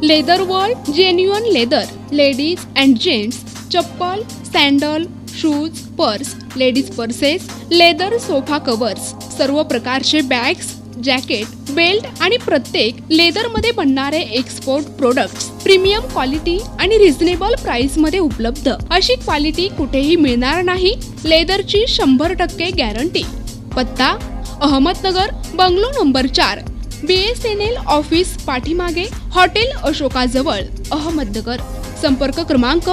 Leather world genuine leather ladies and gents chappal, sandal, shoes, purse, ladies purses, leather sofa covers, सर्व प्रकारचे bags, jacket, belt आणि प्रत्येक लेदरमध्ये बनणारे एक्सपोर्ट प्रोडक्ट्स प्रीमियम क्वालिटी आणि reasonable price मध्ये उपलब्ध. अशी क्वालिटी कुठेही मिळणार नाही. लेदरची 100% गॅरंटी. पत्ता Ahmednagar, bungalow number 4, BSNL office पाठीमागे, हॉटेल अशोकाजवळ, अहमदनगर. संपर्क क्रमांक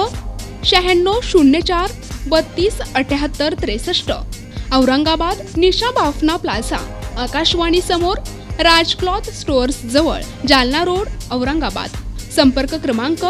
9604 32 78 63. औरंगाबाद निशा बाफना प्लाझा, आकाशवाणी समोर, राज क्लॉथ स्टोअर्स जवळ, जालना रोड, औरंगाबाद. संपर्क क्रमांक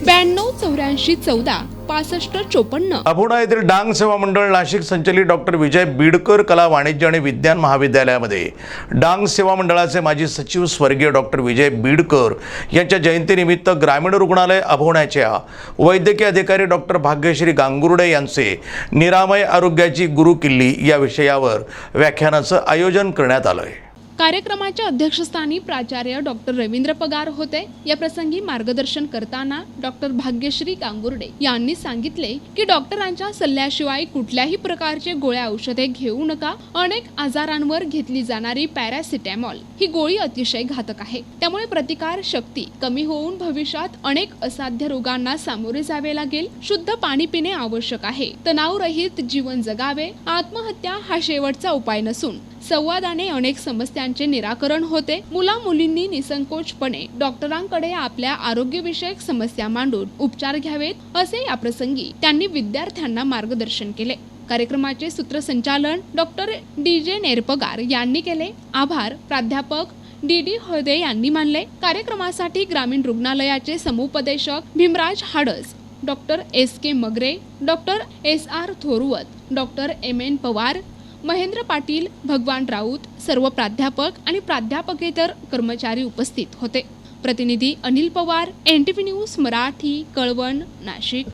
92 84 14 65 54. अभोणा येथील डांग सेवा मंडळ नाशिक संचलित डॉक्टर विजय बीडकर कला वाणिज्य आणि विज्ञान महाविद्यालयामध्ये डांग सेवा मंडळाचे माजी सचिव स्वर्गीय डॉक्टर विजय बीडकर यांच्या जयंतीनिमित्त ग्रामीण रुग्णालय अभोण्याच्या वैद्यकीय अधिकारी डॉक्टर भाग्यश्री गांगुर्डे यांचे निरामय आरोग्याची गुरुकिल्ली या विषयावर व्याख्यानाचं आयोजन करण्यात आलं आहे. कार्यक्रमाच्या अध्यक्षस्थानी प्राचार्य डॉक्टर रवींद्र पगार होते. या प्रसंगी मार्गदर्शन करताना डॉक्टर भाग्यश्री गांगुर्डे यांनी सांगितले की डॉक्टरांच्या सल्ल्याशिवाय कुठल्याही प्रकारचे गोळ्या औषधे घेऊ नका. अनेक आजारांवर घेतली जाणारी पॅरासिटॅमॉल ही गोळी अतिशय घातक आहे. त्यामुळे प्रतिकार शक्ती कमी होऊन भविष्यात अनेक असाध्य रोगांना सामोरे जावे लागेल. शुद्ध पाणी पिणे आवश्यक आहे. तणावरहित जीवन जगावे. आत्महत्या हा शेवटचा उपाय नसून संवादाने अनेक समस्यांचे निराकरण होते. मुला मुलींनी निसंकोचपणे डॉक्टरांकडे आपल्या आरोग्यविषयक समस्या मांडून उपचार घ्यावेत, असे या प्रसंगी त्यांनी विद्यार्थ्यांना मार्गदर्शन केले. कार्यक्रमाचे सूत्रसंचालन डॉक्टर DJ नेरपगार यांनी केले. आभार प्राध्यापक DD हळदे यांनी मानले. कार्यक्रमासाठी ग्रामीण रुग्णालयाचे समुपदेशक Bhimraj Hadas, doctor SK Magare, doctor SR Thorawat, doctor MN Pawar, Mahendra Patil, Bhagwan Raut, सर्व प्राध्यापक आणि प्राध्यापकेतर कर्मचारी उपस्थित होते. प्रतिनिधी अनिल पवार, NTV न्यूज मराठी, कळवण, नाशिक.